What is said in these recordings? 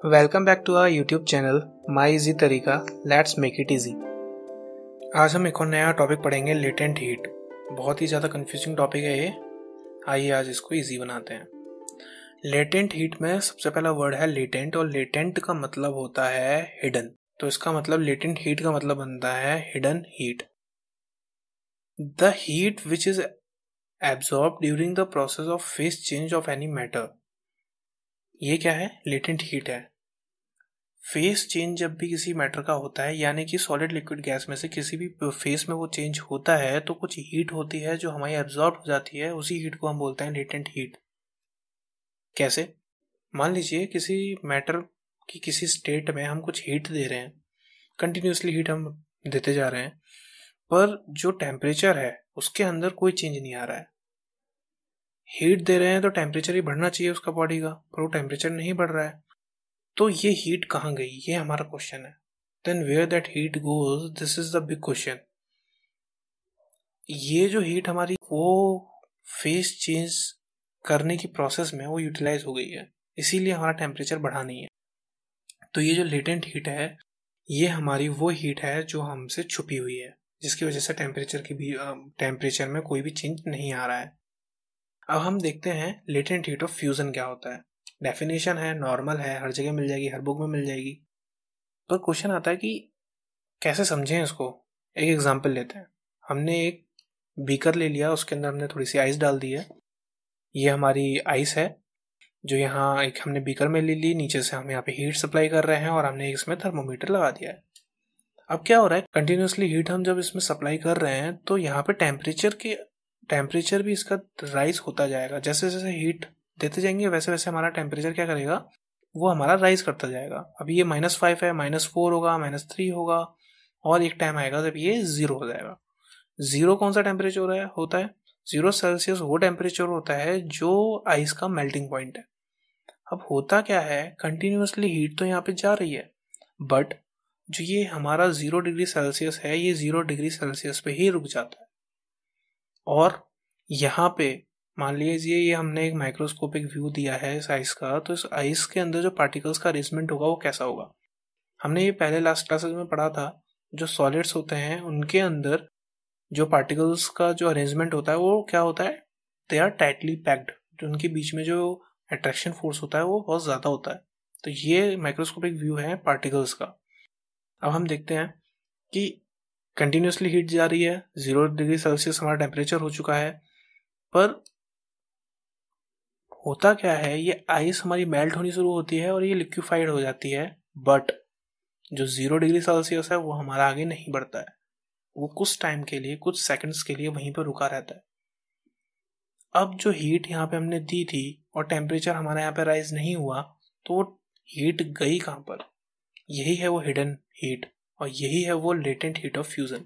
Welcome back to our YouTube channel my easy तरीका let's make it easy. आज हम एक और नया टॉपिक पढ़ेंगे, लेटेंट हीट। बहुत ही ज़्यादा कंफ्यूजिंग टॉपिक है ये। आइए आज इसको इजी बनाते हैं। लेटेंट हीट में सबसे पहला वर्ड है लेटेंट, और लेटेंट का मतलब होता है हिडन। तो इसका मतलब लेटेंट हीट का मतलब बनता है hidden heat. The heat which is absorb during the process of face change of any matter. ये क्या है? लेटेंट हीट है। फेस चेंज जब भी किसी मैटर का होता है, यानी कि सॉलिड लिक्विड गैस में से किसी भी फेस में वो चेंज होता है, तो कुछ हीट होती है जो हमारी एब्जॉर्ब हो जाती है। उसी हीट को हम बोलते हैं लेटेंट हीट। कैसे? मान लीजिए किसी मैटर की किसी स्टेट में हम कुछ हीट दे रहे हैं, कंटिन्यूसली हीट हम देते जा रहे हैं, पर जो टेम्परेचर है उसके अंदर कोई चेंज नहीं आ रहा है। हीट दे रहे हैं तो टेम्परेचर ही बढ़ना चाहिए उसका बॉडी का, पर वो टेम्परेचर नहीं बढ़ रहा है। तो ये हीट कहाँ गई, ये हमारा क्वेश्चन है। Then where that heat goes, this is the big question. ये जो हीट हमारी वो फेस चेंज करने की प्रोसेस में वो यूटिलाइज हो गई है, इसीलिए हमारा टेम्परेचर बढ़ा नहीं है। तो ये जो लेटेंट हीट है, ये हमारी वो हीट है जो हमसे छुपी हुई है, जिसकी वजह से टेम्परेचर में कोई भी चेंज नहीं आ रहा है। अब हम देखते हैं लेटेंट हीट ऑफ फ्यूजन क्या होता है। डेफिनेशन है, नॉर्मल है, हर जगह मिल जाएगी, हर बुक में मिल जाएगी। पर क्वेश्चन आता है कि कैसे समझें इसको। एक एग्जांपल लेते हैं। हमने एक बीकर ले लिया, उसके अंदर हमने थोड़ी सी आइस डाल दी है। ये हमारी आइस है जो यहाँ एक हमने बीकर में ले ली। नीचे से हम यहाँ पे हीट सप्लाई कर रहे हैं और हमने इसमें थर्मोमीटर लगा दिया है। अब क्या हो रहा है, कंटिन्यूसली हीट हम जब इसमें सप्लाई कर रहे हैं तो यहाँ पे टेम्परेचर भी इसका राइज होता जाएगा। जैसे जैसे हीट देते जाएंगे वैसे वैसे हमारा टेम्परेचर क्या करेगा, वो हमारा राइज करता जाएगा। अभी ये -5 है, -4 होगा, -3 होगा, और एक टाइम आएगा जब ये 0 हो जाएगा। 0 कौन सा टेम्परेचर होता है? 0 सेल्सियस वो टेम्परेचर होता है जो आइस का मेल्टिंग पॉइंट है। अब होता क्या है, कंटिन्यूसली हीट तो यहाँ पे जा रही है, बट जो ये हमारा 0 डिग्री सेल्सियस है, ये 0 डिग्री सेल्सियस पे ही रुक जाता है। और यहाँ पे मान लीजिए ये हमने एक माइक्रोस्कोपिक व्यू दिया है इस आइस का, तो इस आइस के अंदर जो पार्टिकल्स का अरेंजमेंट होगा वो कैसा होगा। हमने ये पहले लास्ट क्लासेस में पढ़ा था। जो सॉलिड्स होते हैं उनके अंदर जो पार्टिकल्स का जो अरेंजमेंट होता है वो क्या होता है, दे आर टाइटली पैक्ड। जो उनके बीच में जो अट्रैक्शन फोर्स होता है वो बहुत ज़्यादा होता है। तो ये माइक्रोस्कोपिक व्यू है पार्टिकल्स का। अब हम देखते हैं कि कंटिन्यूसली हीट जा रही है, 0 डिग्री सेल्सियस हमारा टेम्परेचर हो चुका है, पर होता क्या है, ये आइस हमारी मेल्ट होनी शुरू होती है और ये लिक्विफाइड हो जाती है। बट जो 0 डिग्री सेल्सियस है वो हमारा आगे नहीं बढ़ता है, वो कुछ टाइम के लिए, कुछ सेकंड्स के लिए वहीं पर रुका रहता है। अब जो हीट यहाँ पे हमने दी थी और टेम्परेचर हमारा यहाँ पे राइज नहीं हुआ, तो वो हीट गई कहाँ पर? यही है वो हिडन हीट, और यही है वो लेटेंट हीट ऑफ फ्यूजन।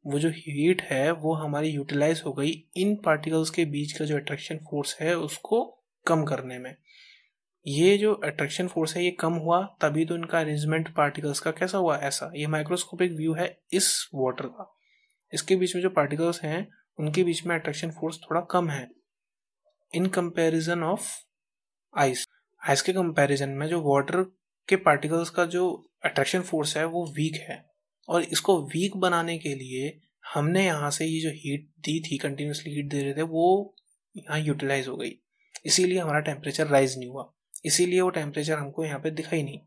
वो जो हीट है वो हमारी यूटिलाइज हो गई इन पार्टिकल्स के बीच का जो अट्रैक्शन फोर्स है उसको कम करने में। ये जो अट्रैक्शन फोर्स है ये कम हुआ, तभी तो इनका अरेंजमेंट पार्टिकल्स का कैसा हुआ, ऐसा। ये माइक्रोस्कोपिक व्यू है इस वाटर का। इसके बीच में जो पार्टिकल्स हैं उनके बीच में अट्रैक्शन फोर्स थोड़ा कम है in comparison of ice. Ice के कंपैरिजन में जो वाटर के पार्टिकल्स का जो अट्रैक्शन फोर्स है वो वीक है, और इसको वीक बनाने के लिए हमने यहाँ से ये जो हीट दी थी, कंटिन्यूसली हीट दे रहे थे, वो यहाँ यूटिलाइज हो गई। इसीलिए हमारा टेम्परेचर राइज नहीं हुआ, इसीलिए वो टेम्परेचर हमको यहाँ पे दिखा ही नहीं।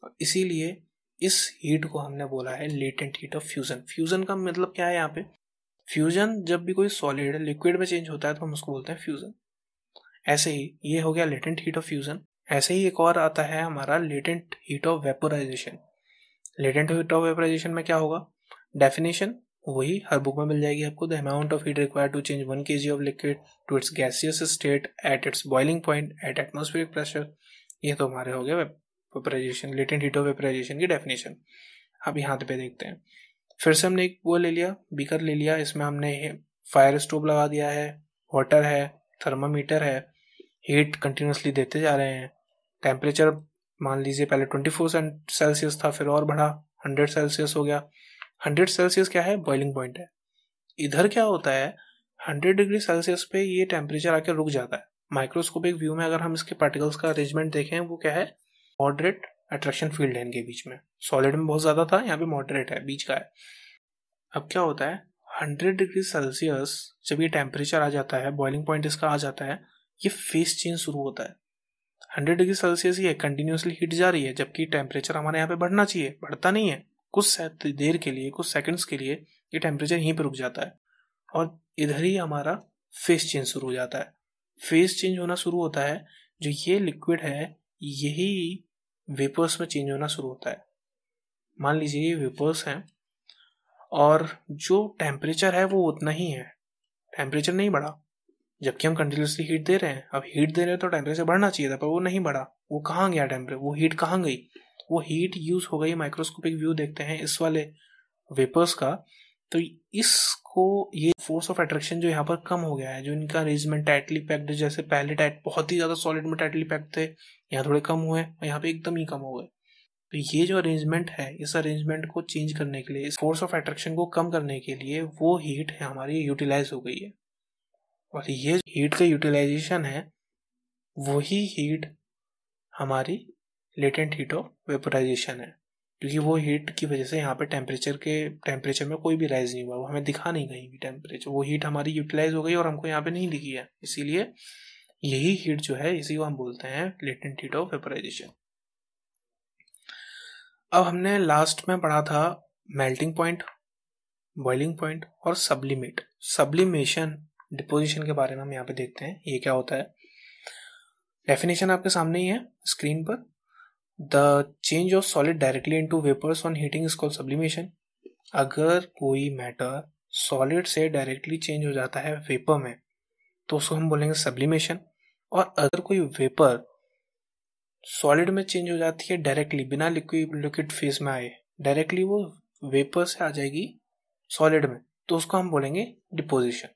और इसीलिए इस हीट को हमने बोला है latent heat of fusion. Fusion का मतलब क्या है यहाँ पे? फ्यूजन, जब भी कोई सॉलिड लिक्विड में चेंज होता है तो हम उसको बोलते हैं फ्यूजन। ऐसे ही ये हो गया लेटेंट हीट ऑफ फ्यूजन। ऐसे ही एक और आता है हमारा latent heat of vaporisation. Latent heat of vaporisation में क्या होगा? डेफिनेशन वही हर बुक में मिल जाएगी आपको। The amount of heat required to change 1 kg of liquid to its gaseous state at its boiling point at atmospheric pressure. ये तो हमारे हो गया vaporisation, latent heat of vaporisation की डेफिनेशन। अब यहाँ पे देखते हैं। फिर से हमने एक वो ले लिया, बीकर ले लिया, इसमें हमने फायर स्टोव लगा दिया है, वाटर है, थर्मामीटर है, हीट कंटिन्यूसली देते जा रहे हैं। टेम्परेचर मान लीजिए पहले 24 सेल्सियस था, फिर और बढ़ा, 100 सेल्सियस हो गया। 100 सेल्सियस क्या है? बॉइलिंग पॉइंट है। इधर क्या होता है, 100 डिग्री सेल्सियस पे ये टेम्परेचर आके रुक जाता है। माइक्रोस्कोपिक व्यू में अगर हम इसके पार्टिकल्स का अरेंजमेंट देखें, वो क्या है, मॉडरेट अट्रैक्शन फील्ड है इनके बीच में। सॉलिड में बहुत ज़्यादा था, यहाँ पे मॉडरेट है, बीच का है। अब क्या होता है, 100 डिग्री सेल्सियस जब ये टेम्परेचर आ जाता है, बॉइलिंग पॉइंट इसका आ जाता है, ये फेस चेंज शुरू होता है। 100 डिग्री सेल्सियस ये कंटिन्यूसली हीट जा रही है, जबकि टेम्परेचर हमारे यहाँ पे बढ़ना चाहिए, बढ़ता नहीं है। कुछ देर के लिए, कुछ सेकंड्स के लिए ये टेम्परेचर यहीं पे रुक जाता है और इधर ही हमारा फेस चेंज शुरू हो जाता है। फेस चेंज होना शुरू होता है, जो ये लिक्विड है यही वेपर्स में चेंज होना शुरू होता है। मान लीजिए ये वेपर्स हैं और जो टेम्परेचर है वो उतना ही है, टेम्परेचर नहीं बढ़ा, जबकि हम कंटिन्यूसली हीट दे रहे हैं। अब हीट दे रहे हैं तो टेम्परेचर बढ़ना चाहिए था, पर वो नहीं बढ़ा। वो कहाँ गया टेम्परेचर, वो हीट कहाँ गई? वो हीट यूज हो गई। माइक्रोस्कोपिक व्यू देखते हैं इस वाले वेपर्स का, तो इसको ये फोर्स ऑफ अट्रैक्शन जो यहाँ पर कम हो गया है, जो इनका अरेंजमेंट टाइटली पैक्ड, जैसे पहले टाइट बहुत ही ज्यादा सॉलिड में टाइटली पैक्ड थे, यहाँ थोड़े कम हुए, यहाँ पे एकदम ही कम हो गए। तो ये जो अरेंजमेंट है, इस अरेंजमेंट को चेंज करने के लिए, इस फोर्स ऑफ अट्रैक्शन को कम करने के लिए वो हीट है हमारी यूटिलाइज हो गई है। और ये हीट का यूटिलाइजेशन है, वही हीट हमारी लेटेंट हीट ऑफ वेपोराइजेशन है, क्योंकि वो हीट की वजह से यहाँ पे टेम्परेचर में कोई भी राइज नहीं हुआ, वो हमें दिखा नहीं कहीं भी टेम्परेचर, वो हीट हमारी यूटिलाइज हो गई और हमको यहाँ पे नहीं दिखी है। इसीलिए यही हीट जो है, इसी को हम बोलते हैं लेटेंट हीट ऑफ वेपोराइजेशन। अब हमने लास्ट में पढ़ा था मेल्टिंग पॉइंट, बॉइलिंग पॉइंट और सब्लिमेट, सब्लिमेशन, डिपोजिशन के बारे में हम यहाँ पे देखते हैं ये क्या होता है। डेफिनेशन आपके सामने ही है स्क्रीन पर। The change of solid directly into vapours on heating is called sublimation. अगर कोई मैटर सॉलिड से डायरेक्टली चेंज हो जाता है वेपर में, तो उसको हम बोलेंगे सब्लिमेशन। और अगर कोई वेपर सॉलिड में चेंज हो जाती है डायरेक्टली, बिना लिक्विड फेज में आए, डायरेक्टली वो वेपर से आ जाएगी सॉलिड में, तो उसको हम बोलेंगे डिपोजिशन।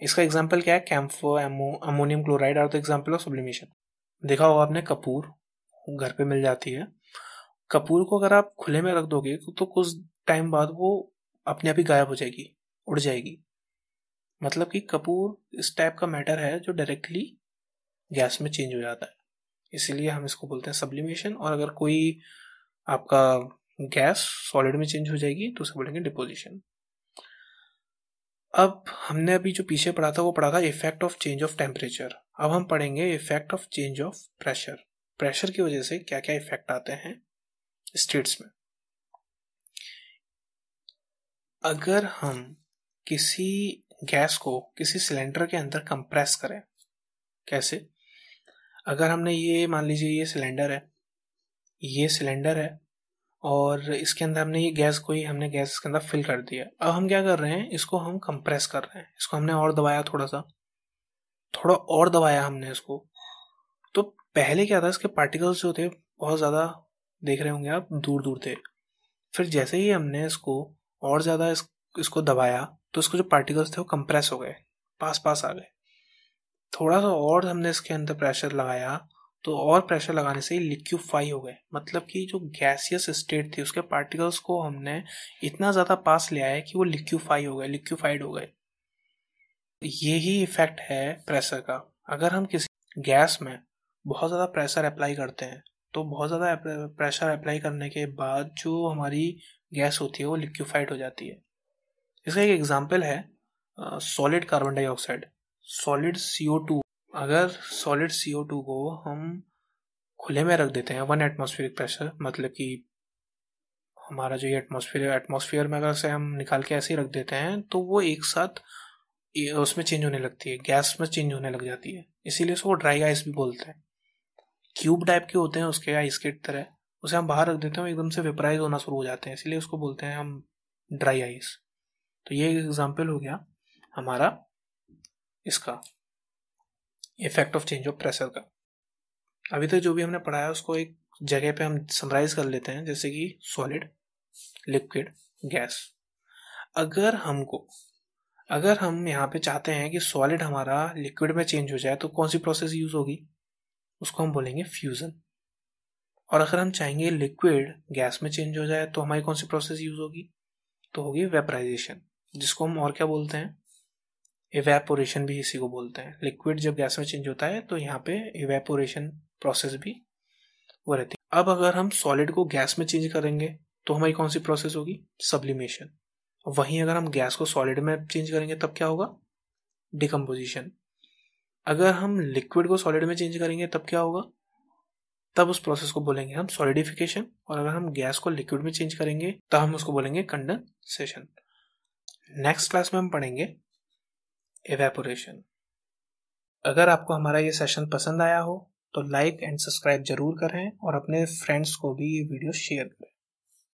इसका एग्जांपल क्या है, camphor, ammonium chloride are the example of sublimation. देखा होगा आपने कपूर, घर पे मिल जाती है। कपूर को अगर आप खुले में रख दोगे तो कुछ टाइम बाद वो अपने आप ही गायब हो जाएगी, उड़ जाएगी। मतलब कि कपूर इस टाइप का मैटर है जो डायरेक्टली गैस में चेंज हो जाता है, इसीलिए हम इसको बोलते हैं सब्लिमेशन। और अगर कोई आपका गैस सॉलिड में चेंज हो जाएगी तो उसे बोलेंगे डिपोजिशन। अब हमने अभी जो पीछे पढ़ा था वो पढ़ा था effect of change of temperature. अब हम पढ़ेंगे effect of change of pressure. Pressure की वजह से क्या क्या इफेक्ट आते हैं स्टेट्स में। अगर हम किसी गैस को किसी सिलेंडर के अंदर कंप्रेस करें, कैसे? अगर हमने ये मान लीजिए ये सिलेंडर है और इसके अंदर हमने गैस इसके अंदर फिल कर दिया। अब हम क्या कर रहे हैं, इसको हम कंप्रेस कर रहे हैं, इसको हमने और दबाया, थोड़ा और दबाया हमने इसको। तो पहले क्या था, इसके पार्टिकल्स जो थे बहुत ज़्यादा, देख रहे होंगे आप, दूर दूर थे। फिर जैसे ही हमने इसको और ज़्यादा इसको दबाया तो इसको जो पार्टिकल्स थे वो कंप्रेस हो गए, पास पास आ गए। थोड़ा सा और हमने इसके अंदर प्रेशर लगाया तो और प्रेशर लगाने से लिक्विफाई हो गए। मतलब कि जो गैसियस स्टेट थी उसके पार्टिकल्स को हमने इतना ज़्यादा पास ले आया कि वो लिक्विफाइड हो गए। यही इफेक्ट है प्रेशर का। अगर हम किसी गैस में बहुत ज़्यादा प्रेशर अप्लाई करते हैं तो बहुत ज़्यादा प्रेशर अप्लाई करने के बाद जो हमारी गैस होती है वो लिक्विफाइड हो जाती है। इसका एक एग्जांपल है solid carbon dioxide, solid CO2। अगर सॉलिड CO2 को हम खुले में रख देते हैं 1 एटमॉस्फेरिक प्रेशर, मतलब कि हमारा जो ये एटमॉस्फेयर में अगर से हम निकाल के ऐसे ही रख देते हैं तो वो एक साथ उसमें चेंज होने लगती है, गैस में चेंज होने लग जाती है। इसीलिए उसको ड्राई आइस भी बोलते हैं। क्यूब टाइप के होते हैं उसके आइस के तरह, उसे हम बाहर रख देते हैं एकदम से वेपराइज होना शुरू हो जाते हैं, इसलिए उसको बोलते हैं हम ड्राई आइस। तो ये एक एग्जाम्पल हो गया हमारा इसका effect of change of pressure का। अभी तक जो भी हमने पढ़ाया उसको एक जगह पे हम समराइज कर लेते हैं, जैसे कि सॉलिड, लिक्विड, गैस। अगर हम यहाँ पे चाहते हैं कि सॉलिड हमारा लिक्विड में चेंज हो जाए तो कौन सी प्रोसेस यूज होगी, उसको हम बोलेंगे फ्यूजन। और अगर हम चाहेंगे लिक्विड गैस में चेंज हो जाए तो हमारी कौन सी प्रोसेस यूज होगी, तो होगी वेपराइजेशन, जिसको हम और क्या बोलते हैं, इवेपोरेशन भी इसी को बोलते हैं। लिक्विड जब गैस में चेंज होता है तो यहाँ पे इवेपोरेशन प्रोसेस भी वो रहती है। अब अगर हम सॉलिड को गैस में चेंज करेंगे तो हमारी कौन सी प्रोसेस होगी? सब्लिमेशन। वहीं अगर हम गैस को सॉलिड में चेंज करेंगे तब क्या होगा? डिकम्पोजिशन। अगर हम लिक्विड को सॉलिड में चेंज करेंगे तब क्या होगा? तब उस प्रोसेस को बोलेंगे हम सॉलिडिफिकेशन। और अगर हम गैस को लिक्विड में चेंज करेंगे तब हम उसको बोलेंगे कंडेंसेशन। नेक्स्ट क्लास में हम पढ़ेंगे इवेपोरेशन। अगर आपको हमारा ये सेशन पसंद आया हो तो लाइक एंड सब्सक्राइब जरूर करें और अपने फ्रेंड्स को भी ये वीडियो शेयर करें।